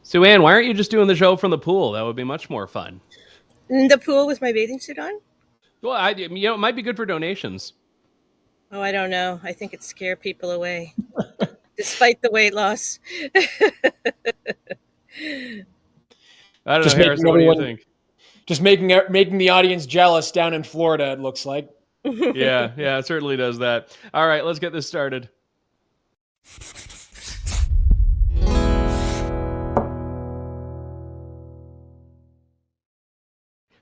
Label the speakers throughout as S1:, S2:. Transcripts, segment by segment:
S1: Sue-Ann, why aren't you just doing the show from the pool? That would be much more fun.
S2: The pool with my bathing suit on?
S1: Well, it might be good for donations.
S2: Oh, I don't know. I think it scared people away, despite the weight loss.
S1: I don't know, Harrison, what do you think?
S3: Just making the audience jealous down in Florida, it looks like.
S1: Yeah, it certainly does that. All right, let's get this started.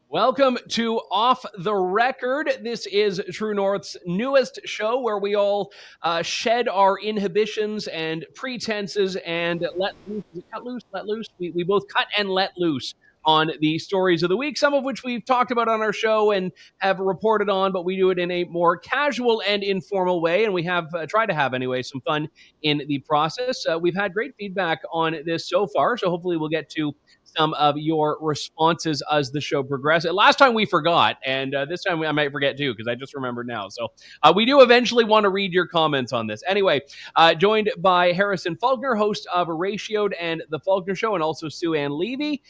S1: Welcome to Off the Record. This is True North's newest show where we all shed our inhibitions and pretenses and let loose. We both cut and let loose on the stories of the week, some of which we've talked about on our show and have reported on, but we do it in a more casual and informal way, and we have tried to have, anyway, some fun in the process. We've had great feedback on this so far, so hopefully we'll get to some of your responses as the show progresses. Last time we forgot, and this time I might forget too, because I just remembered now. So we do eventually want to read your comments on this. Anyway, joined by Harrison Faulkner, host of Ratioed and The Faulkner Show, and also Sue-Ann Levy.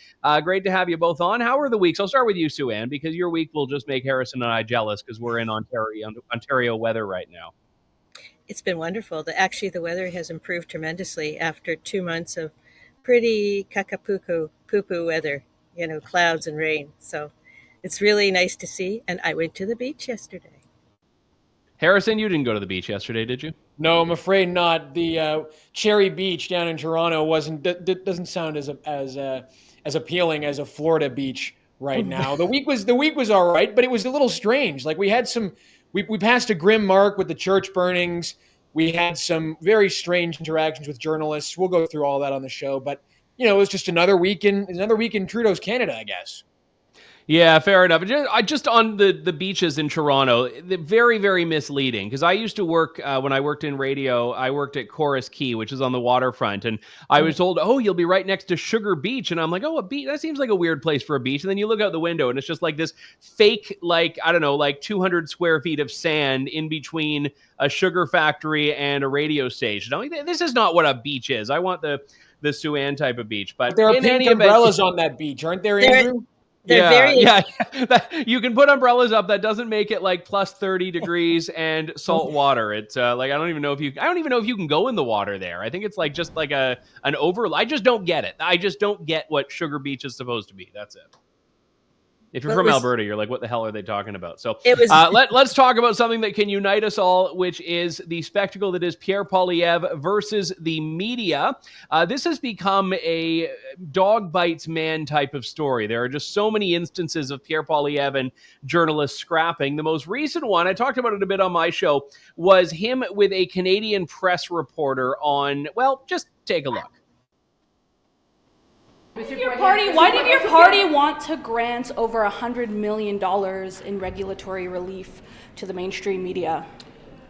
S1: Great to have you both on. How are the weeks? I'll start with you, Sue-Ann, because your week will just make Harrison and I jealous because we're in Ontario weather right now.
S2: It's been wonderful. The weather has improved tremendously after 2 months of pretty poo-poo weather, clouds and rain. So it's really nice to see. And I went to the beach yesterday.
S1: Harrison, you didn't go to the beach yesterday, did you?
S3: No, I'm afraid not. The Cherry Beach down in Toronto doesn't sound as appealing as a Florida beach right now. The week was all right, but it was a little strange. Like we passed a grim mark with the church burnings. We had some very strange interactions with journalists. We'll go through all that on the show, but it was just another week in Trudeau's Canada, I guess.
S1: Yeah, fair enough. Just on the beaches in Toronto, very, very misleading. Because I used to work, when I worked in radio, I worked at Chorus Key, which is on the waterfront. And I was told, you'll be right next to Sugar Beach. And I'm like, a beach? That seems like a weird place for a beach. And then you look out the window and it's just like this fake, 200 square feet of sand in between a sugar factory and a radio station. I'm like, this is not what a beach is. I want the Sue-Ann type of beach. But
S3: there are pink umbrellas on that beach, aren't there, Andrew?
S1: Yeah. You can put umbrellas up. That doesn't make it like plus 30 degrees and salt water. It's I don't even know if you can go in the water there. I think it's just like an over. I just don't get it. I just don't get what Sugar Beach is supposed to be. That's it. If you're from Alberta, you're like, what the hell are they talking about? So let's talk about something that can unite us all, which is the spectacle that is Pierre Poilievre versus the media. This has become a dog bites man type of story. There are just so many instances of Pierre Poilievre and journalists scrapping. The most recent one, I talked about it a bit on my show, was him with a Canadian press reporter on, just take a look.
S4: Why did your party want to grant over $100 million in regulatory relief to the mainstream media?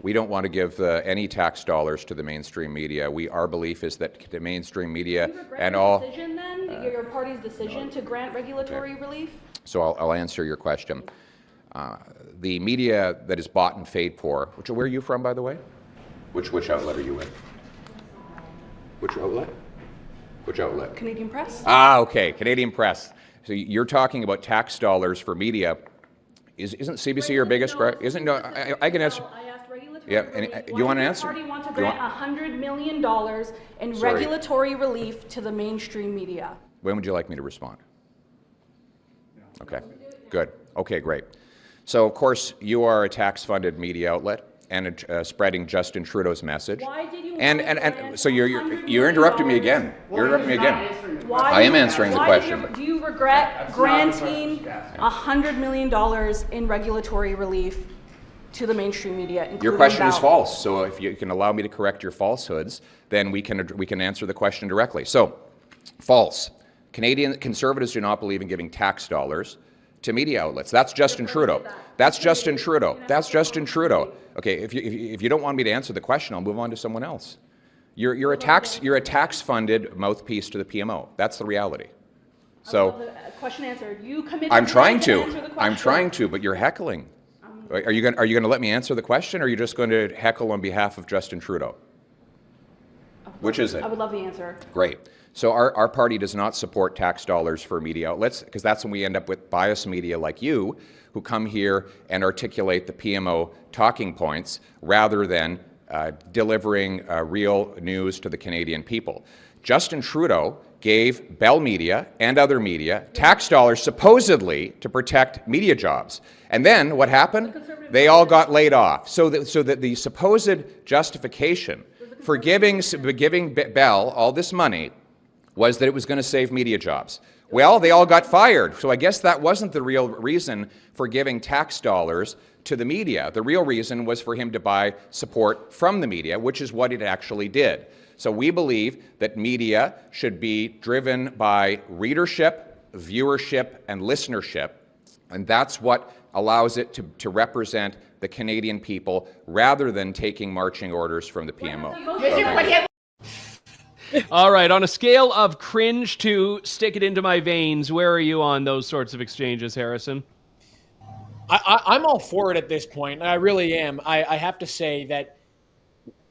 S5: We don't want to give any tax dollars to the mainstream media. Our belief is that the mainstream media and all...
S4: Your party's decision to grant regulatory relief?
S5: So I'll answer your question. The media that is bought and paid for, where are you from, by the way? Which outlet are you in? Which outlet? Which outlet?
S4: Canadian Press.
S5: Okay, Canadian Press. So you're talking about tax dollars for media. Isn't CBC your biggest? Isn't I can answer.
S4: I asked regulatory.
S5: Yeah, and you want to answer?
S4: Why does the party want to grant $100 million in regulatory relief to the mainstream media?
S5: When would you like me to respond? Okay, good. Okay, great. So of course you are a tax-funded media outlet and spreading Justin Trudeau's message.
S4: Why did you
S5: and so you're interrupting me again. You're interrupting me again. I am answering the question.
S4: Do you regret granting $100 million in regulatory relief to the mainstream media?
S5: Your question is false. So if you can allow me to correct your falsehoods, then we can answer the question directly. So, false. Canadian Conservatives do not believe in giving tax dollars to media outlets. That's Justin Trudeau. That's Justin Trudeau. That's Justin Trudeau. Okay, if you don't want me to answer the question, I'll move on to someone else. You're a tax-funded mouthpiece to the PMO. That's the reality. So,
S4: question answered. You committed.
S5: I'm trying to, but you're heckling. Are you going to let me answer the question, or are you just going to heckle on behalf of Justin Trudeau? Which is it?
S4: I would love the answer.
S5: Great. So our party does not support tax dollars for media outlets, because that's when we end up with biased media like you, who come here and articulate the PMO talking points rather than delivering real news to the Canadian people. Justin Trudeau gave Bell Media and other media tax dollars supposedly to protect media jobs. And then what happened? They all got laid off. So that the supposed justification for giving Bell all this money was that it was going to save media jobs. Well, they all got fired. So I guess that wasn't the real reason for giving tax dollars to the media. The real reason was for him to buy support from the media, which is what it actually did. So we believe that media should be driven by readership, viewership, and listenership, and that's what allows it to represent the Canadian people rather than taking marching orders from the PMO.
S1: All right, on a scale of cringe to stick it into my veins, where are you on those sorts of exchanges, Harrison?
S3: I'm all for it at this point. I really am. I have to say that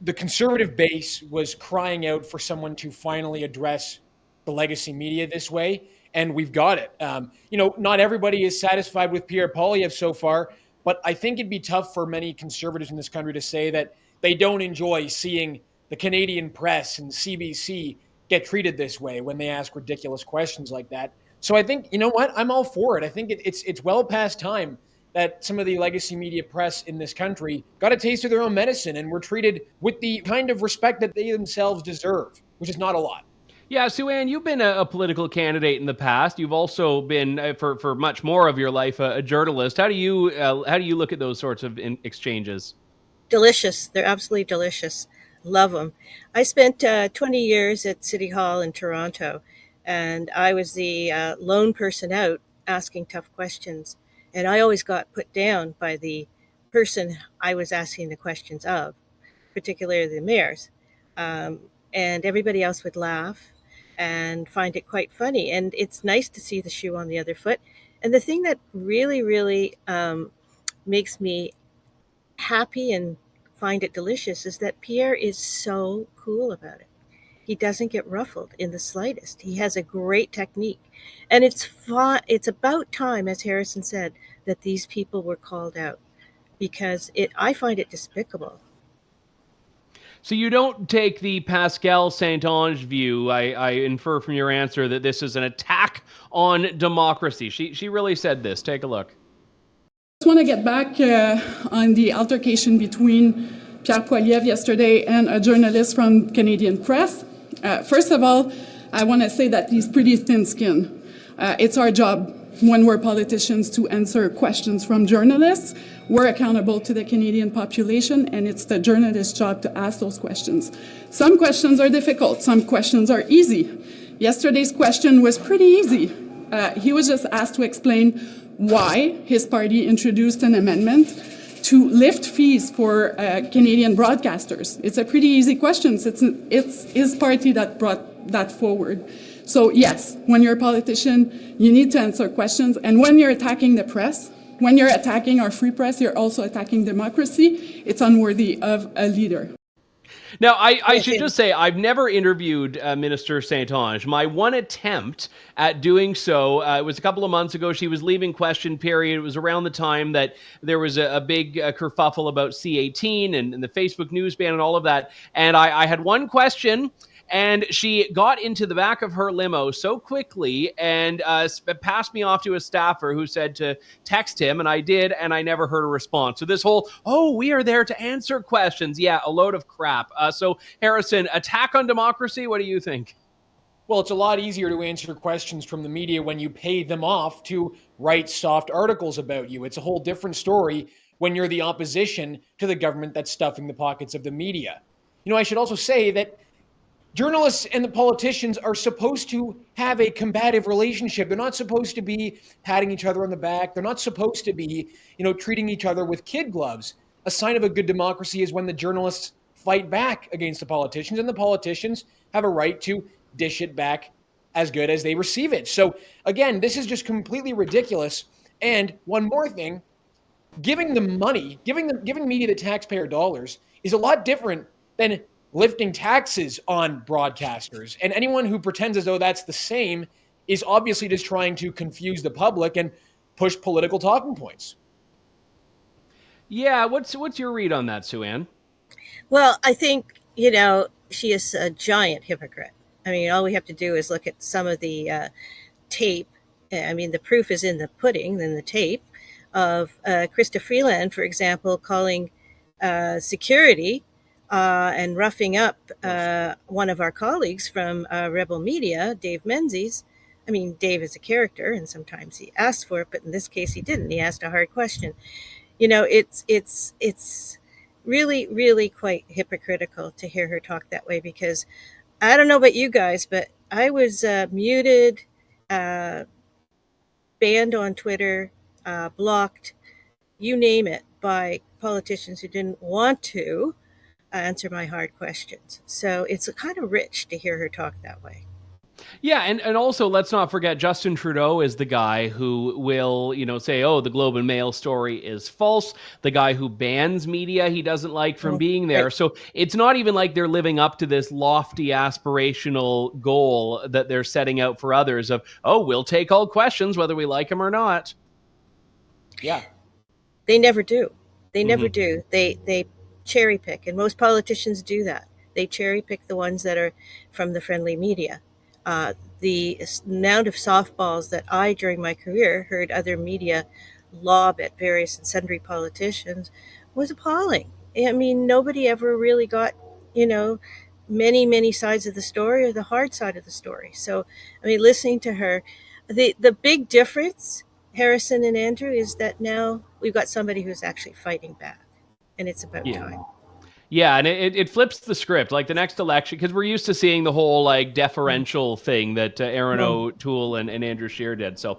S3: the Conservative base was crying out for someone to finally address the legacy media this way, and we've got it. Not everybody is satisfied with Pierre Poilievre so far, but I think it'd be tough for many Conservatives in this country to say that they don't enjoy seeing the Canadian press and CBC get treated this way when they ask ridiculous questions like that. So I think, you know what? I'm all for it. I think it's well past time that some of the legacy media press in this country got a taste of their own medicine and were treated with the kind of respect that they themselves deserve, which is not a lot.
S1: Yeah, Sue-Ann, you've been a political candidate in the past. You've also been, for much more of your life, a journalist. How do you look at those sorts of exchanges?
S2: Delicious. They're absolutely delicious. Love them. I spent 20 years at City Hall in Toronto, and I was the lone person out asking tough questions. And I always got put down by the person I was asking the questions of, particularly the mayors. And everybody else would laugh and find it quite funny. And it's nice to see the shoe on the other foot. And the thing that really, really makes me happy and find it delicious is that Pierre is so cool about it. He doesn't get ruffled in the slightest. He has a great technique. And it's about time, as Harrison said, that these people were called out, because I find it despicable.
S1: So you don't take the Pascal Saint-Onge view. I infer from your answer that this is an attack on democracy. She really said this. Take a look.
S6: I just want to get back on the altercation between Pierre Poilievre yesterday and a journalist from Canadian Press. First of all, I want to say that he's pretty thin-skinned. It's our job when we're politicians to answer questions from journalists. We're accountable to the Canadian population, and it's the journalist's job to ask those questions. Some questions are difficult, some questions are easy. Yesterday's question was pretty easy. He was just asked to explain why his party introduced an amendment to lift fees for Canadian broadcasters. It's a pretty easy question. It's his party that brought that forward. So yes, when you're a politician, you need to answer questions. And when you're attacking the press, when you're attacking our free press, you're also attacking democracy. It's unworthy of a leader.
S1: Now, I should just say, I've never interviewed Minister Saint-Onge. My one attempt at doing so, it was a couple of months ago. She was leaving question period. It was around the time that there was a big kerfuffle about C-18 and the Facebook news ban and all of that. And I had one question, and she got into the back of her limo so quickly and passed me off to a staffer who said to text him, and I did, and I never heard a response. So this whole, we are there to answer questions. Yeah, a load of crap. So Harrison, attack on democracy, what do you think?
S3: Well, it's a lot easier to answer questions from the media when you pay them off to write soft articles about you. It's a whole different story when you're the opposition to the government that's stuffing the pockets of the media. I should also say that journalists and the politicians are supposed to have a combative relationship. They're not supposed to be patting each other on the back. They're not supposed to be, treating each other with kid gloves. A sign of a good democracy is when the journalists fight back against the politicians, and the politicians have a right to dish it back as good as they receive it. So again, this is just completely ridiculous. And one more thing, giving them money, giving media the taxpayer dollars is a lot different than lifting taxes on broadcasters. And anyone who pretends as though that's the same is obviously just trying to confuse the public and push political talking points.
S1: Yeah, what's your read on that, Sue-Ann?
S2: Well, I think, she is a giant hypocrite. I mean, all we have to do is look at some of the tape. I mean, the proof is in the pudding, in the tape of Krista Freeland, for example, calling security and roughing up one of our colleagues from Rebel Media, Dave Menzies. I mean, Dave is a character, and sometimes he asks for it, but in this case, he didn't. He asked a hard question. It's really, really quite hypocritical to hear her talk that way, because I don't know about you guys, but I was muted, banned on Twitter, blocked, you name it, by politicians who didn't want to answer my hard questions. So it's kind of rich to hear her talk that way.
S1: Yeah, and also let's not forget Justin Trudeau is the guy who will, say, oh, the Globe and Mail story is false. The guy who bans media he doesn't like from being there. Right. So it's not even like they're living up to this lofty aspirational goal that they're setting out for others of, oh, we'll take all questions whether we like them or not.
S3: Yeah.
S2: They never do. They never do. They cherry pick, and most politicians do that. They cherry pick the ones that are from the friendly media. The amount of softballs that I, during my career, heard other media lob at various and sundry politicians was appalling. I mean, nobody ever really got, many, many sides of the story or the hard side of the story. So, I mean, listening to her, the big difference, Harrison and Andrew, is that now we've got somebody who's actually fighting back, and it's about time.
S1: Yeah, and it flips the script. Like the next election, because we're used to seeing the whole deferential thing that Aaron O'Toole and Andrew Scheer did. So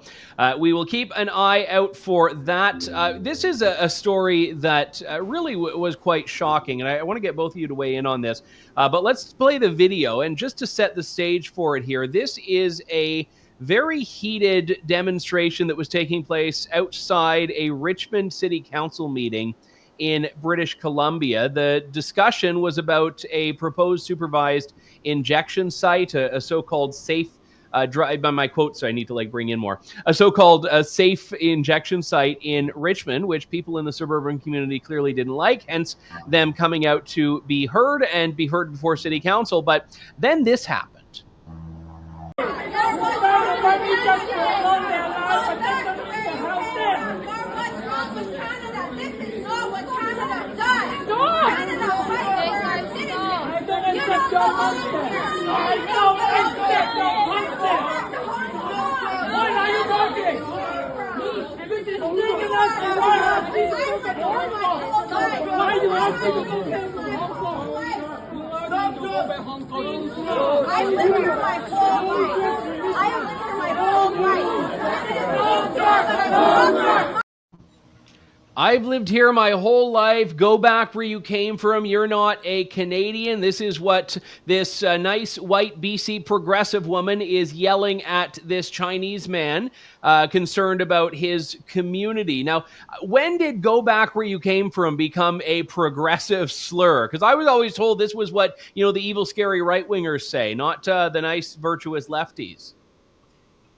S1: we will keep an eye out for that. This is a story that really was quite shocking, and I want to get both of you to weigh in on this. But let's play the video, and just to set the stage for it here, this is a very heated demonstration that was taking place outside a Richmond City Council meeting in British Columbia. The discussion was about a proposed supervised injection site, a so-called safe, by my quotes, so I need to bring in more, a so-called safe injection site in Richmond, which people in the suburban community clearly didn't like, hence them coming out to be heard before City Council. But then this happened. I've lived here my whole life. Go back where you came from. You're not a Canadian. This is what this nice white BC progressive woman is yelling at this Chinese man concerned about his community. Now, when did go back where you came from become a progressive slur? Because I was always told this was what, the evil, scary right-wingers say, not the nice, virtuous lefties.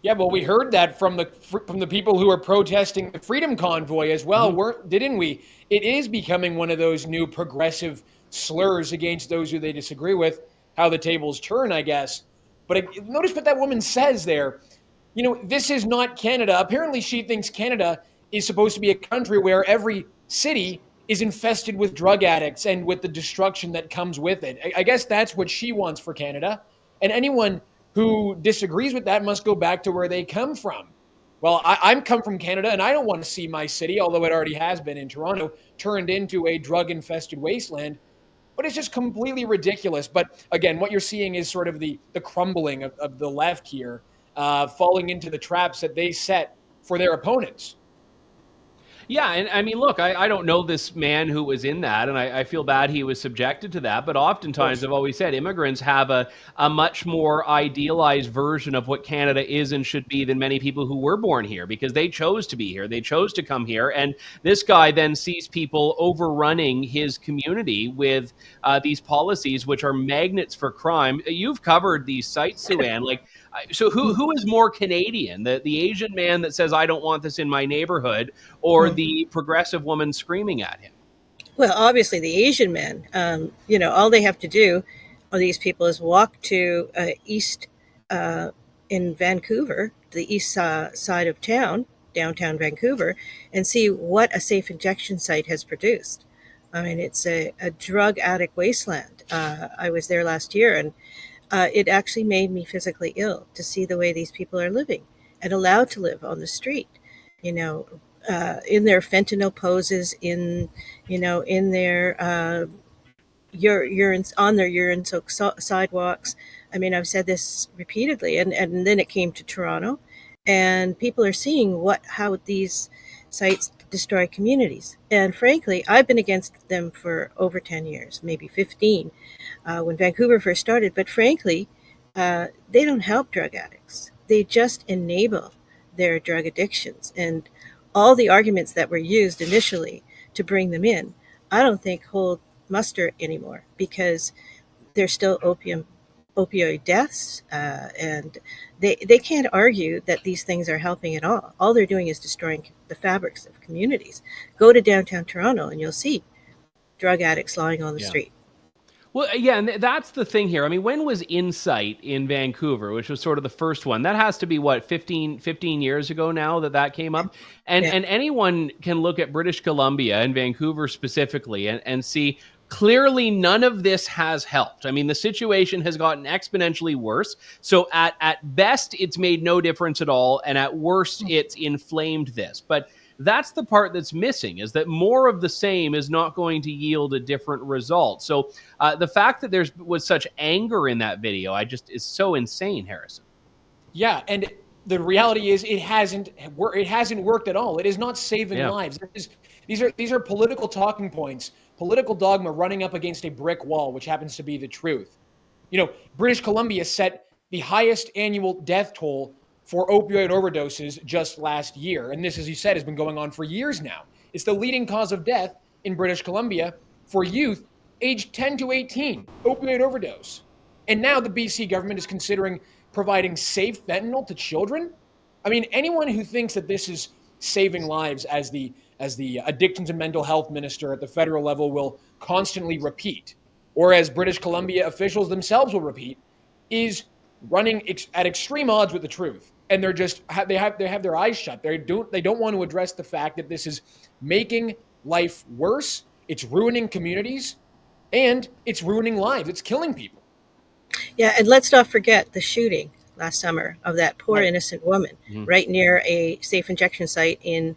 S3: Yeah, well, we heard that from the people who are protesting the Freedom Convoy as well, didn't we? It is becoming one of those new progressive slurs against those who they disagree with. How the tables turn, I guess. But notice what that woman says there. This is not Canada. Apparently, she thinks Canada is supposed to be a country where every city is infested with drug addicts and with the destruction that comes with it. I guess that's what she wants for Canada. And anyone who disagrees with that must go back to where they come from. Well, I'm come from Canada, and I don't want to see my city, although it already has been in Toronto, turned into a drug-infested wasteland. But it's just completely ridiculous. But again, what you're seeing is sort of the crumbling of the left here, falling into the traps that they set for their opponents.
S1: Yeah, and I mean, look, I don't know this man who was in that, and I feel bad he was subjected to that. But oftentimes, I've always said immigrants have a much more idealized version of what Canada is and should be than many people who were born here, because they chose to be here. They chose to come here. And this guy then sees people overrunning his community with these policies, which are magnets for crime. You've covered these sites, Sue-Ann. Like, so who is more Canadian? The Asian man that says, I don't want this in my neighborhood, or the progressive woman screaming at him?
S2: Well, obviously the Asian men, all they have to do, all these people, is walk to east in Vancouver, the east side of town, downtown Vancouver, and see what a safe injection site has produced. I mean, it's a drug addict wasteland. I was there last year, and it actually made me physically ill to see the way these people are living and allowed to live on the street, in their fentanyl poses, in their urines, on their urine-soaked sidewalks. I mean, I've said this repeatedly, and then it came to Toronto, and people are seeing how these sites destroy communities. And frankly, I've been against them for over 10 years, maybe 15, when Vancouver first started. But frankly, they don't help drug addicts. They just enable their drug addictions. And all the arguments that were used initially to bring them in, I don't think hold muster anymore, because there's still opioid deaths, and they can't argue that these things are helping at all. All they're doing is destroying the fabrics of communities. Go to downtown Toronto and you'll see drug addicts lying on the street.
S1: Well, yeah, and that's the thing here. I mean, when was Insight in Vancouver, which was sort of the first one? That has to be, 15 years ago now that came up. And anyone can look at British Columbia and Vancouver specifically and see clearly none of this has helped. I mean, the situation has gotten exponentially worse. So at best, it's made no difference at all. And at worst, it's inflamed this. But that's the part that's missing, is that more of the same is not going to yield a different result. So the fact that there was such anger in that video, is so insane, Harrison.
S3: Yeah, and the reality is it hasn't worked at all. It is not saving lives. These are political talking points, political dogma running up against a brick wall, which happens to be the truth. British Columbia set the highest annual death toll for opioid overdoses just last year. And this, as you said, has been going on for years now. It's the leading cause of death in British Columbia for youth aged 10 to 18, opioid overdose. And now the BC government is considering providing safe fentanyl to children. I mean, anyone who thinks that this is saving lives, as the addictions and mental health minister at the federal level will constantly repeat, or as British Columbia officials themselves will repeat, is running at extreme odds with the truth. And they're just they have their eyes shut. They don't want to address the fact that this is making life worse. It's ruining communities, and it's ruining lives. It's killing people.
S2: Yeah, and let's not forget the shooting last summer of that poor innocent woman right near a safe injection site in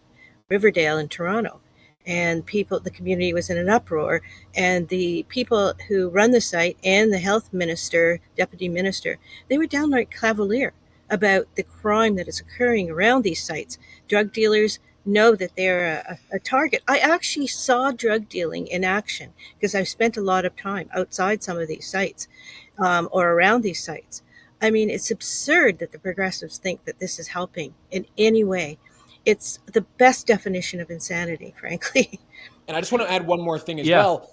S2: Riverdale in Toronto. And the community was in an uproar, and the people who run the site and the health minister, deputy minister, they were downright cavalier about the crime that is occurring around these sites. Drug dealers know that they're a target. I actually saw drug dealing in action because I've spent a lot of time outside some of these sites or around these sites. I mean, it's absurd that the progressives think that this is helping in any way. It's the best definition of insanity, frankly.
S3: And I just want to add one more thing as well.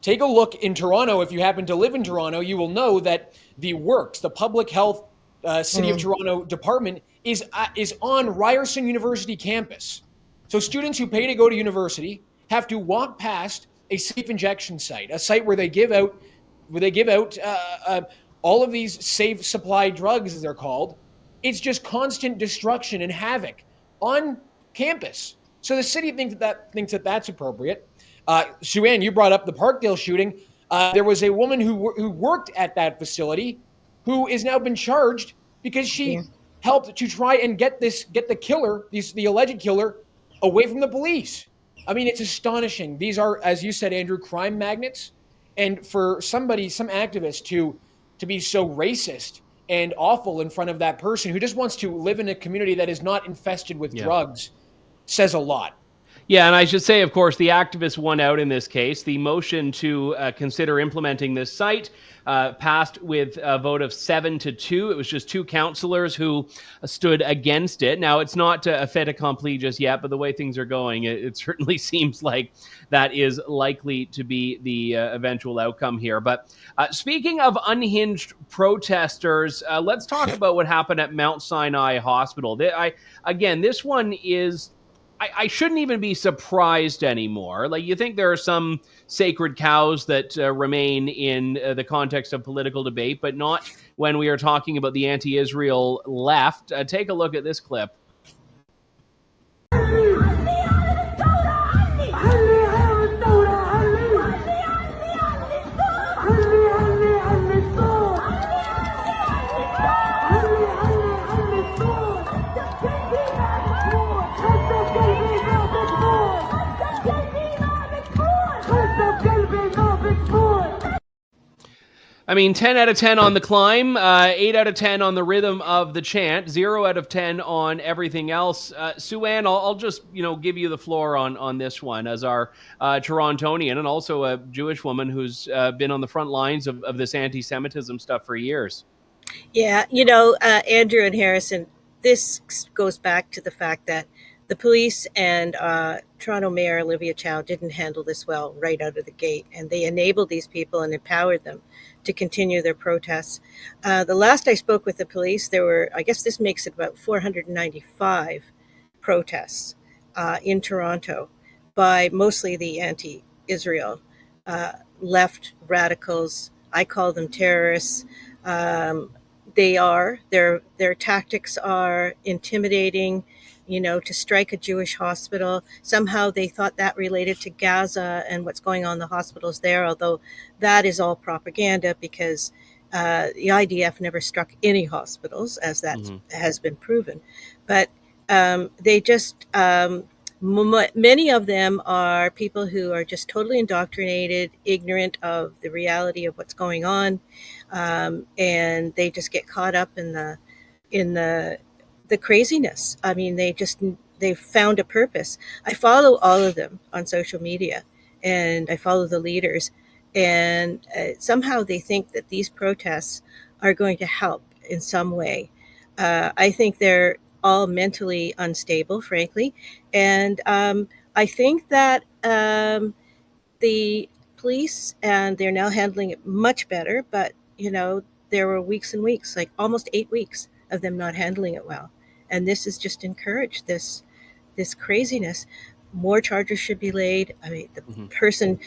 S3: Take a look in Toronto. If you happen to live in Toronto, you will know that the Works, the public health City of Toronto department, is on Ryerson University campus. So students who pay to go to university have to walk past a safe injection site, a site where they give out all of these safe supply drugs, as they're called. It's just constant destruction and havoc on campus. So the city thinks that that's appropriate. Sue-Ann, you brought up the Parkdale shooting. There was a woman who worked at that facility who has now been charged because she helped to try and get the killer, the alleged killer, away from the police. I mean, it's astonishing. These are, as you said, Andrew, crime magnets. And for some activist to be so racist and awful in front of that person who just wants to live in a community that is not infested with drugs says a lot.
S1: Yeah, and I should say, of course, the activists won out in this case. The motion to consider implementing this site passed with a vote of 7-2. It was just 2 councillors who stood against it. Now, it's not a fait accompli just yet, but the way things are going, it certainly seems like that is likely to be the eventual outcome here. But speaking of unhinged protesters, let's talk about what happened at Mount Sinai Hospital. Again, this one is... I shouldn't even be surprised anymore. Like, you think there are some sacred cows that remain in the context of political debate, but not when we are talking about the anti-Israel left. Take a look at this clip. I mean, 10 out of 10 on the climb, 8 out of 10 on the rhythm of the chant, 0 out of 10 on everything else. Sue-Ann, I'll just give you the floor on this one as our Torontonian and also a Jewish woman who's been on the front lines of this anti-Semitism stuff for years.
S2: Yeah, Andrew and Harrison, this goes back to the fact that the police and Toronto Mayor Olivia Chow didn't handle this well right out of the gate, and they enabled these people and empowered them to continue their protests. The last I spoke with the police, there were, I guess this makes it about 495 protests in Toronto by mostly the anti-Israel left radicals. I call them terrorists. Their tactics are intimidating, to strike a Jewish hospital. Somehow they thought that related to Gaza and what's going on in the hospitals there, although that is all propaganda because the IDF never struck any hospitals, as that has been proven. But they just, many of them are people who are just totally indoctrinated, ignorant of the reality of what's going on, and they just get caught up in the craziness. I mean, they've found a purpose. I follow all of them on social media, and I follow the leaders, and somehow they think that these protests are going to help in some way. I think they're all mentally unstable, frankly, and I think that the police, and they're now handling it much better, but there were weeks and weeks, like almost 8 weeks of them not handling it well. And this has just encouraged this craziness. More charges should be laid. I mean, the person,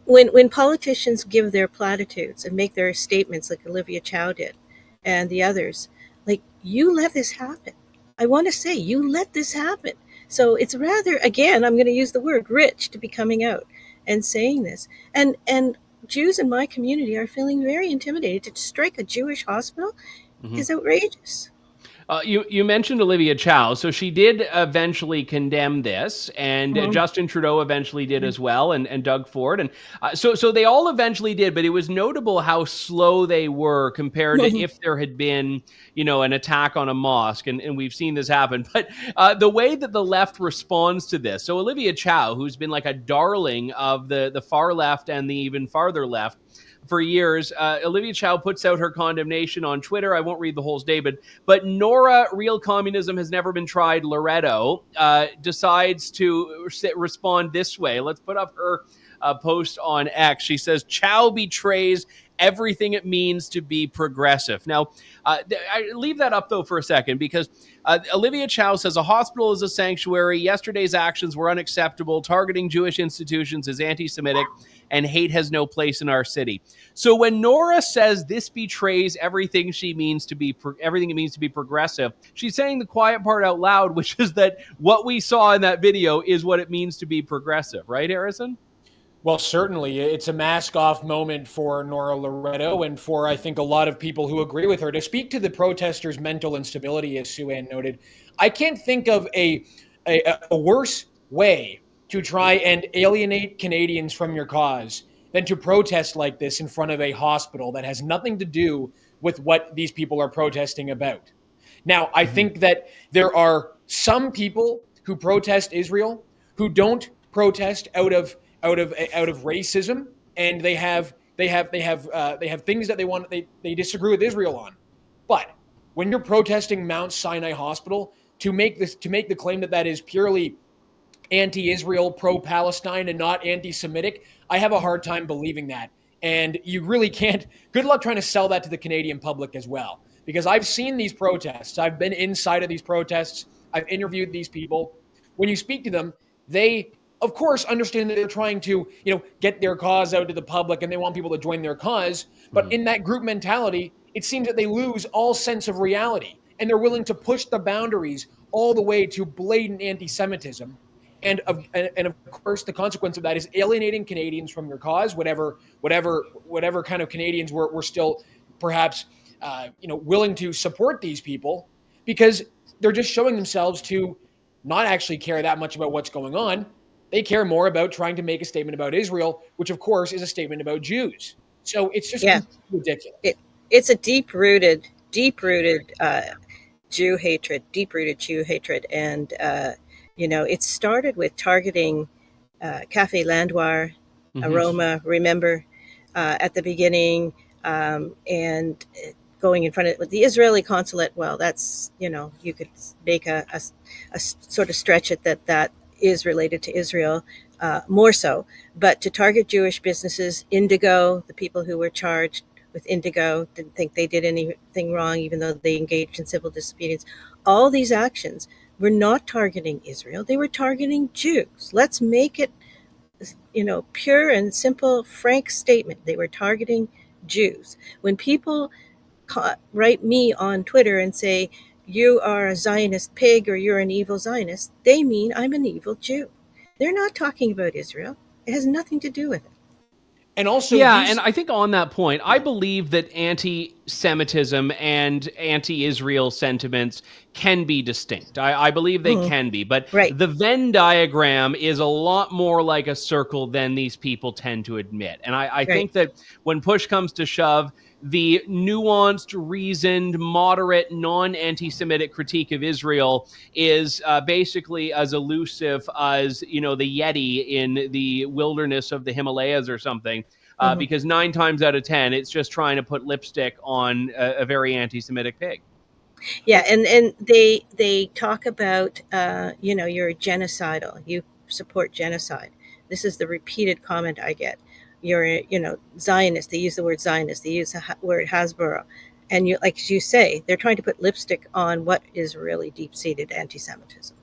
S2: when politicians give their platitudes and make their statements like Olivia Chow did and the others, like, you let this happen. I want to say, you let this happen. So it's rather, again, I'm going to use the word rich to be coming out and saying this. And Jews in my community are feeling very intimidated. To strike a Jewish hospital is outrageous.
S1: You mentioned Olivia Chow, so she did eventually condemn this, and Justin Trudeau eventually did as well, and Doug Ford, and so they all eventually did. But it was notable how slow they were compared to if there had been, an attack on a mosque, and we've seen this happen. But the way that the left responds to this, so Olivia Chow, who's been like a darling of the far left and the even farther left for years, Olivia Chow puts out her condemnation on Twitter. I won't read the whole statement, but Nora, real communism has never been tried, Loretto, decides to respond this way. Let's put up her post on X. She says, Chow betrays everything it means to be progressive. Now, I leave that up, though, for a second, because Olivia Chow says a hospital is a sanctuary. Yesterday's actions were unacceptable. Targeting Jewish institutions is anti-Semitic, and hate has no place in our city. So when Nora says this betrays everything it means to be progressive, she's saying the quiet part out loud, which is that what we saw in that video is what it means to be progressive. Right, Harrison?
S3: Well, certainly. It's a mask-off moment for Nora Loretto and for, I think, a lot of people who agree with her. To speak to the protesters' mental instability, as Sue-Ann noted, I can't think of a worse way to try and alienate Canadians from your cause than to protest like this in front of a hospital that has nothing to do with what these people are protesting about. Now, I think that there are some people who protest Israel who don't protest out of racism, and they have things that they disagree with Israel on. But when you're protesting Mount Sinai Hospital to make the claim that is purely anti-Israel, pro-Palestine, and not anti-Semitic, I have a hard time believing that. And you really can't. Good luck trying to sell that to the Canadian public as well, because I've seen these protests. I've been inside of these protests. I've interviewed these people. When you speak to them, they, of course, understand that they're trying to, get their cause out to the public, and they want people to join their cause. But in that group mentality, it seems that they lose all sense of reality, and they're willing to push the boundaries all the way to blatant anti-Semitism. And of course, the consequence of that is alienating Canadians from your cause, whatever kind of Canadians were still perhaps willing to support these people, because they're just showing themselves to not actually care that much about what's going on. They care more about trying to make a statement about Israel, which of course is a statement about Jews. So it's just ridiculous.
S2: It's a deep-rooted Jew hatred, and it started with targeting Cafe Landoir, Aroma, remember, at the beginning, and going in front of the Israeli consulate. Well, that's, you could make a sort of stretch it that is related to Israel, more so. But to target Jewish businesses, Indigo, the people who were charged with Indigo didn't think they did anything wrong, even though they engaged in civil disobedience. All these actions were not targeting Israel. They were targeting Jews. Let's make it, pure and simple, frank statement. They were targeting Jews. When people write me on Twitter and say, you are a Zionist pig or you're an evil Zionist, they mean I'm an evil Jew. They're not talking about Israel. It has nothing to do with it.
S3: And also,
S1: and I think on that point, I believe that anti-Semitism and anti-Israel sentiments can be distinct. I believe they can be, but the Venn diagram is a lot more like a circle than these people tend to admit. And I think that when push comes to shove, the nuanced, reasoned, moderate, non-anti-Semitic critique of Israel is basically as elusive as, the Yeti in the wilderness of the Himalayas or something, because 9 times out of 10, it's just trying to put lipstick on a very anti-Semitic pig.
S2: Yeah, and they talk about, you're genocidal. You support genocide. This is the repeated comment I get. You're, Zionist. They use the word Zionist. They use the word Hasbara. And like you say, they're trying to put lipstick on what is really deep-seated anti-Semitism.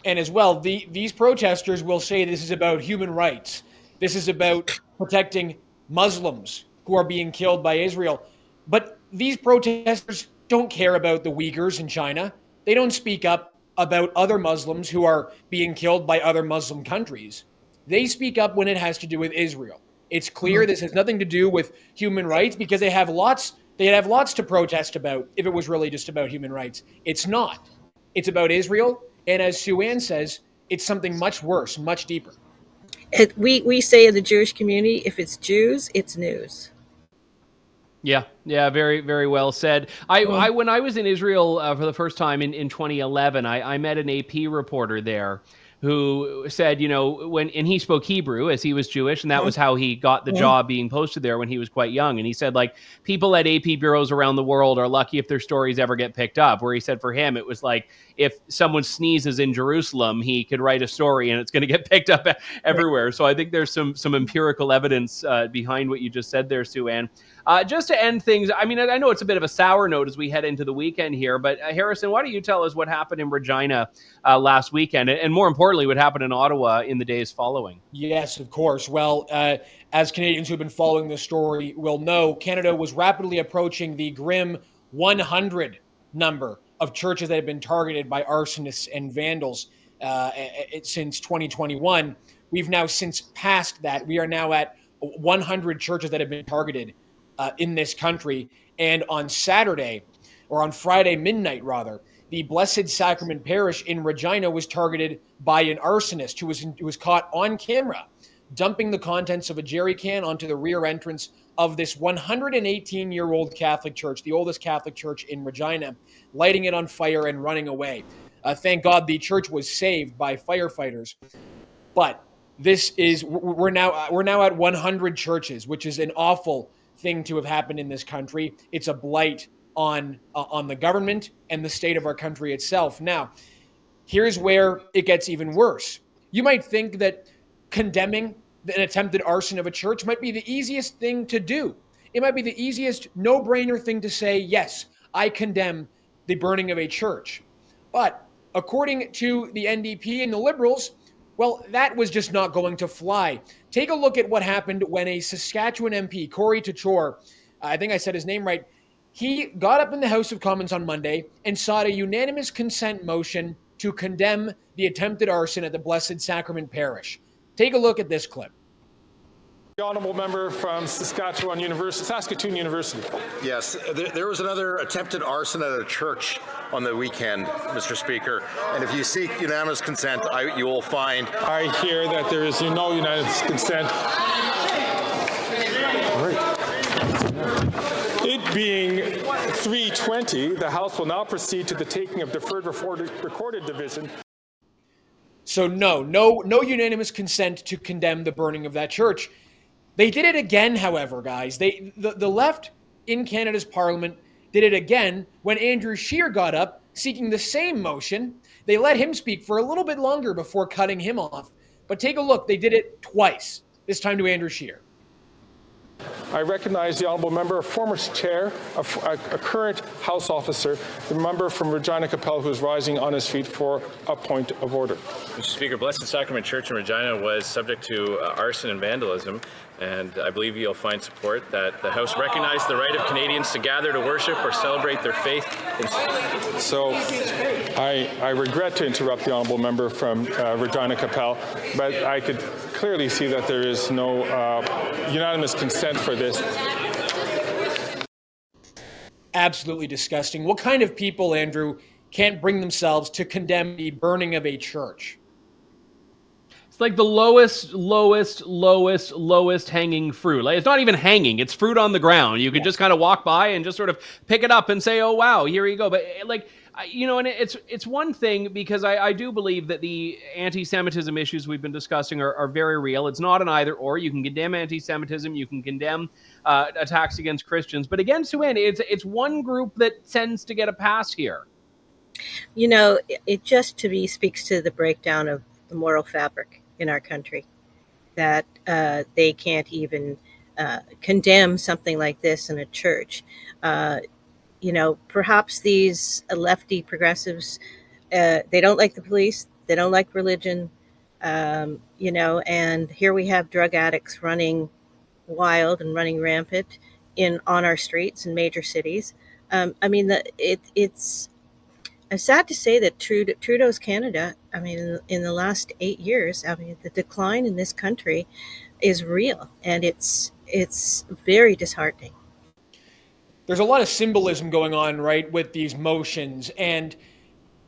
S3: And as well, these protesters will say this is about human rights. This is about protecting Muslims who are being killed by Israel. But these protesters don't care about the Uyghurs in China. They don't speak up about other Muslims who are being killed by other Muslim countries. They speak up when it has to do with Israel. It's clear this has nothing to do with human rights, because they have lots to protest about if it was really just about human rights. It's not. It's about Israel. And as Sue-Ann says, it's something much worse, much deeper.
S2: We say in the Jewish community, if it's Jews, it's news.
S1: Yeah, very, very well said. I when I was in Israel for the first time in 2011, I met an AP reporter there who said, and he spoke Hebrew as he was Jewish, and that was how he got the job being posted there when he was quite young. And he said, people at AP bureaus around the world are lucky if their stories ever get picked up. Where he said for him, it was like if someone sneezes in Jerusalem, he could write a story and it's going to get picked up everywhere. So I think there's some empirical evidence behind what you just said there, Sue-Ann. Just to end things, I know it's a bit of a sour note as we head into the weekend here, but Harrison, why don't you tell us what happened in Regina last weekend, and more importantly, what happened in Ottawa in the days following?
S3: Yes, of course. Well, as Canadians who have been following this story will know, Canada was rapidly approaching the grim 100 number of churches that have been targeted by arsonists and vandals since 2021. We've now since passed that. We are now at 100 churches that have been targeted in this country. And on Friday midnight, the Blessed Sacrament Parish in Regina was targeted by an arsonist who was caught on camera dumping the contents of a jerry can onto the rear entrance of this 118-year-old Catholic church, the oldest Catholic church in Regina, lighting it on fire and running away. Thank God the church was saved by firefighters. But we're now at 100 churches, which is an awful thing to have happened in this country. It's a blight on the government and the state of our country itself. Now, here's where it gets even worse. You might think that condemning an attempted arson of a church might be the easiest thing to do. It might be the easiest no-brainer thing to say, yes, I condemn the burning of a church. But according to the NDP and the Liberals, well, that was just not going to fly. Take a look at what happened when a Saskatchewan MP, Corey Tachor, I think I said his name right, he got up in the House of Commons on Monday and sought a unanimous consent motion to condemn the attempted arson at the Blessed Sacrament Parish. Take a look at this clip.
S7: The honourable member from Saskatoon University.
S8: Yes, there was another attempted arson at a church on the weekend, Mr. Speaker. And if you seek unanimous consent, you will find...
S7: I hear that there is no unanimous consent. It being 3:20, the House will now proceed to the taking of deferred recorded division.
S3: So no unanimous consent to condemn the burning of that church. They did it again, however, guys. The left in Canada's Parliament did it again when Andrew Scheer got up seeking the same motion. They let him speak for a little bit longer before cutting him off. But take a look. They did it twice, this time to Andrew Scheer.
S7: I recognize the honourable member, a former chair, a current House officer, the member from Regina Capel, who is rising on his feet for a point of order.
S9: Mr. Speaker, Blessed Sacrament Church in Regina was subject to arson and vandalism, and I believe you'll find support that the House recognized the right of Canadians to gather to worship or celebrate their faith.
S7: So I regret to interrupt the honourable member from Regina Capel, but I could clearly see that there is no unanimous consent for this.
S3: Absolutely disgusting. What kind of people, Andrew, can't bring themselves to condemn the burning of a church?
S1: It's like the lowest hanging fruit. Like, it's not even hanging. It's fruit on the ground. You could just kind of walk by and just sort of pick it up and say, oh, wow, here you go. But like, and it's one thing because I do believe that the anti-Semitism issues we've been discussing are very real. It's not an either or. You can condemn anti-Semitism. You can condemn attacks against Christians. But again, Sue-Ann, it's one group that tends to get a pass here.
S2: It just to me speaks to the breakdown of the moral fabric in our country, that they can't even condemn something like this in a church. Perhaps these lefty progressives, they don't like the police, they don't like religion, and here we have drug addicts running wild and running rampant on our streets in major cities. It's sad to say that Trudeau's Canada, in the last 8 years, the decline in this country is real, and it's very disheartening.
S3: There's a lot of symbolism going on, right, with these motions, and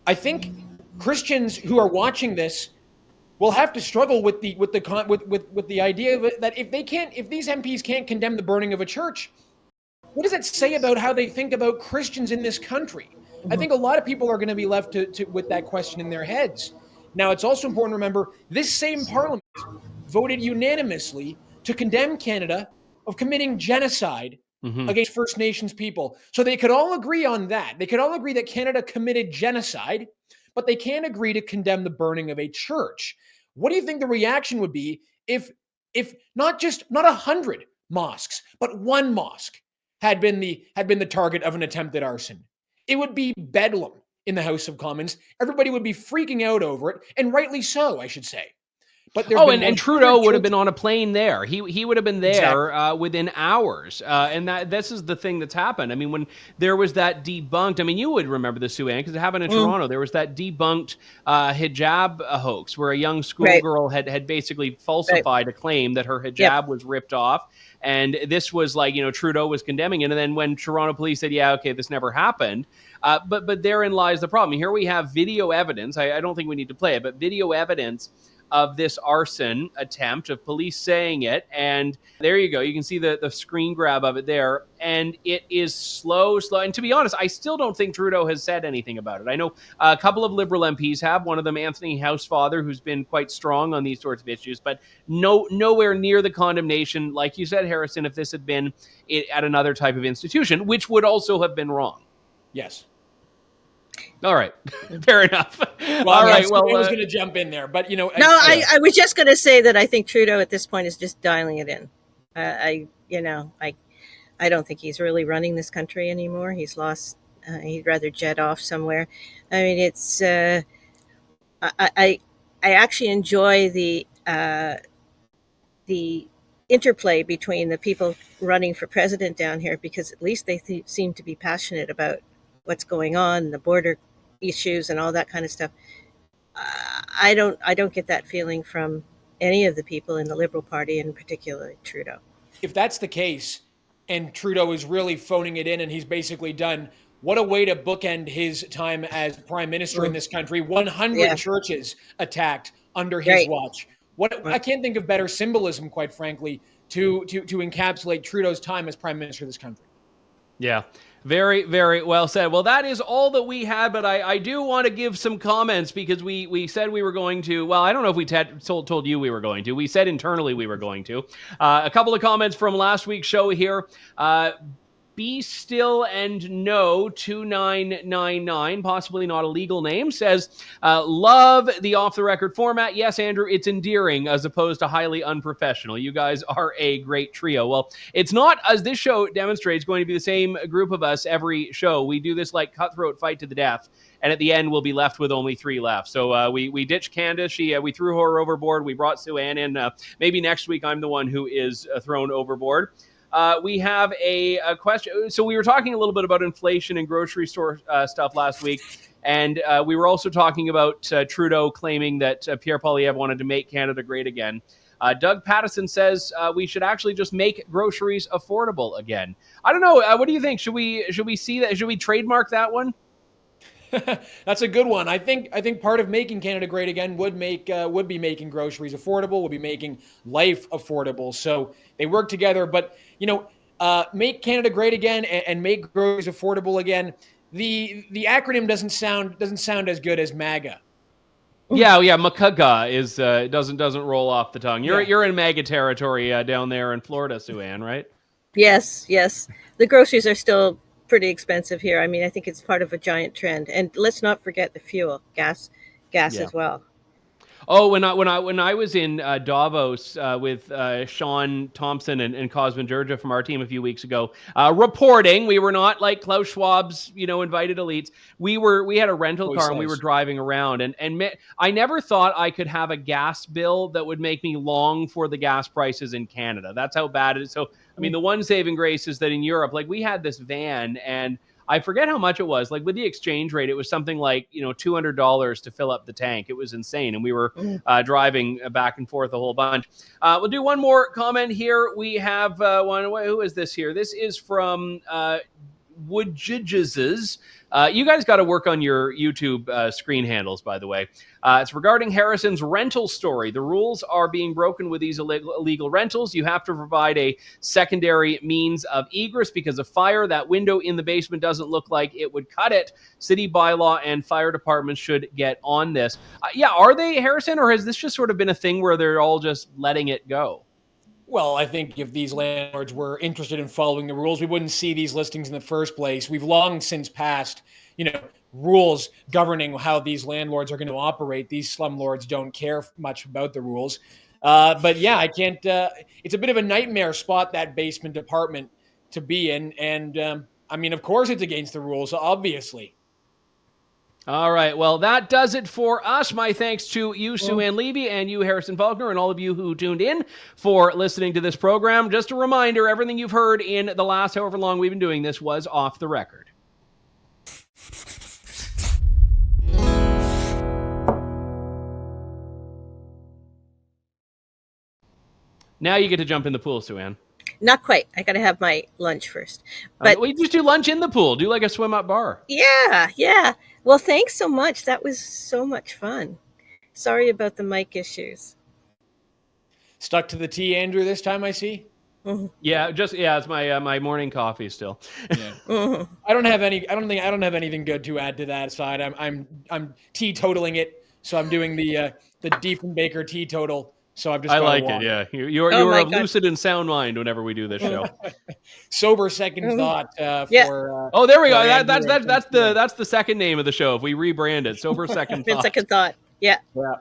S3: I think Christians who are watching this will have to struggle with the idea of it, that if these MPs can't condemn the burning of a church, what does that say about how they think about Christians in this country? I think a lot of people are going to be left with that question in their heads. Now, it's also important to remember this same Parliament voted unanimously to condemn Canada of committing genocide against First Nations people. So they could all agree on that. They could all agree that Canada committed genocide, but they can't agree to condemn the burning of a church. What do you think the reaction would be if not 100 mosques, but one mosque had been the target of an attempted arson? It would be bedlam in the House of Commons. Everybody would be freaking out over it, and rightly so, I should say. But
S1: and Trudeau would have been on a plane there. He would have been there within hours. And this is the thing that's happened. When there was that debunked, you would remember this, Sue-Ann, because it happened in Toronto. There was that debunked hijab hoax where a young schoolgirl had basically falsified a claim that her hijab was ripped off. And this was like, Trudeau was condemning it. And then when Toronto police said, yeah, okay, this never happened. But therein lies the problem. Here we have video evidence. I don't think we need to play it, but video evidence of this arson attempt, of police saying it. And there you go. You can see the screen grab of it there. And it is slow. And to be honest, I still don't think Trudeau has said anything about it. I know a couple of Liberal MPs have, one of them Anthony Housefather, who's been quite strong on these sorts of issues, but nowhere near the condemnation, like you said, Harrison, if this had been at another type of institution, which would also have been wrong.
S3: Yes.
S1: All right. Fair enough.
S3: Well,
S1: all right.
S3: I was going to jump in there, but
S2: I was just going to say that I think Trudeau at this point is just dialing it in. I don't think he's really running this country anymore. He's lost. He'd rather jet off somewhere. I mean, it's. I actually enjoy the interplay between the people running for president down here, because at least they seem to be passionate about what's going on, the border issues and all that kind of stuff. I don't get that feeling from any of the people in the Liberal Party, and particularly Trudeau.
S3: If that's the case, and Trudeau is really phoning it in and he's basically done, what a way to bookend his time as prime minister in this country. 100 churches attacked under his watch. I can't think of better symbolism, quite frankly, to encapsulate Trudeau's time as prime minister of this country.
S1: Yeah. Very, very well said. Well, that is all that we had, but I do want to give some comments, because we said we were going to. Well, I don't know if we told you we were going to. We said internally we were going to. A couple of comments from last week's show here. Be Still and No 2999, possibly not a legal name, says, love the off-the-record format. Yes, Andrew, it's endearing as opposed to highly unprofessional. You guys are a great trio. Well, it's not, as this show demonstrates, going to be the same group of us every show. We do this like cutthroat fight to the death, and at the end we'll be left with only 3 left. So we ditched Candace. We threw her overboard. We brought Sue-Ann in. Maybe next week I'm the one who is thrown overboard. We have a question. So we were talking a little bit about inflation and grocery store stuff last week. And we were also talking about Trudeau claiming that Pierre Poilievre wanted to make Canada great again. Doug Pattison says we should actually just make groceries affordable again. I don't know. What do you think? Should we see that? Should we trademark that one?
S3: That's a good one. I think part of making Canada great again would be making groceries affordable, would be making life affordable. So they work together. But make Canada great again and make groceries affordable again. The acronym doesn't sound as good as MAGA.
S1: Yeah, MAGA is doesn't roll off the tongue. You're in MAGA territory down there in Florida, Sue-Ann, right?
S2: Yes. The groceries are still pretty expensive here. I mean, I think it's part of a giant trend. And let's not forget the fuel, gas as well.
S1: Oh, when I was in Davos with Sean Thompson and Cosmin Georgia from our team a few weeks ago, reporting, we were not like Klaus Schwab's, invited elites. We had a rental car and we were driving around, and I never thought I could have a gas bill that would make me long for the gas prices in Canada. That's how bad it is. So, I mean, the one saving grace is that in Europe, like, we had this van, and I forget how much it was. Like, with the exchange rate, it was something like, $200 to fill up the tank. It was insane. And we were driving back and forth a whole bunch. We'll do one more comment here. We have one. Who is this here? This is from Woodjidges. You guys got to work on your YouTube screen handles, by the way. It's regarding Harrison's rental story. The rules are being broken with these illegal rentals. You have to provide a secondary means of egress because of fire. That window in the basement doesn't look like it would cut it. City bylaw and fire departments should get on this. Are they, Harrison, or has this just sort of been a thing where they're all just letting it go?
S3: Well, I think if these landlords were interested in following the rules, we wouldn't see these listings in the first place. We've long since passed, rules governing how these landlords are going to operate. These slumlords don't care much about the rules. But yeah, I can't. It's a bit of a nightmare spot, that basement department, to be in. And I mean, of course, it's against the rules, obviously.
S1: All right. Well, that does it for us. My thanks to you, Sue-Ann Levy, and you, Harrison Faulkner, and all of you who tuned in for listening to this program. Just a reminder, everything you've heard in the last however long we've been doing this was off the record. Now you get to jump in the pool, Sue-Ann.
S2: Not quite. I got to have my lunch first. But
S1: we just do lunch in the pool. Do like a swim up bar.
S2: Yeah. Well, thanks so much. That was so much fun. Sorry about the mic issues.
S3: Stuck to the tea, Andrew, this time, I see.
S1: Yeah, it's my morning coffee still.
S3: Yeah. I don't have anything good to add to that side. I'm teetotaling it, so I'm doing the Diefenbaker teetotal. So I've just
S1: I
S3: got
S1: like
S3: water.
S1: it. Yeah, you're a lucid and sound mind whenever we do this show.
S3: Sober second thought for.
S1: Oh, there we go.
S3: Andrew
S1: That's the second name of the show. If we rebrand it, sober second thought.
S2: Second thought. Yeah.
S3: Yeah.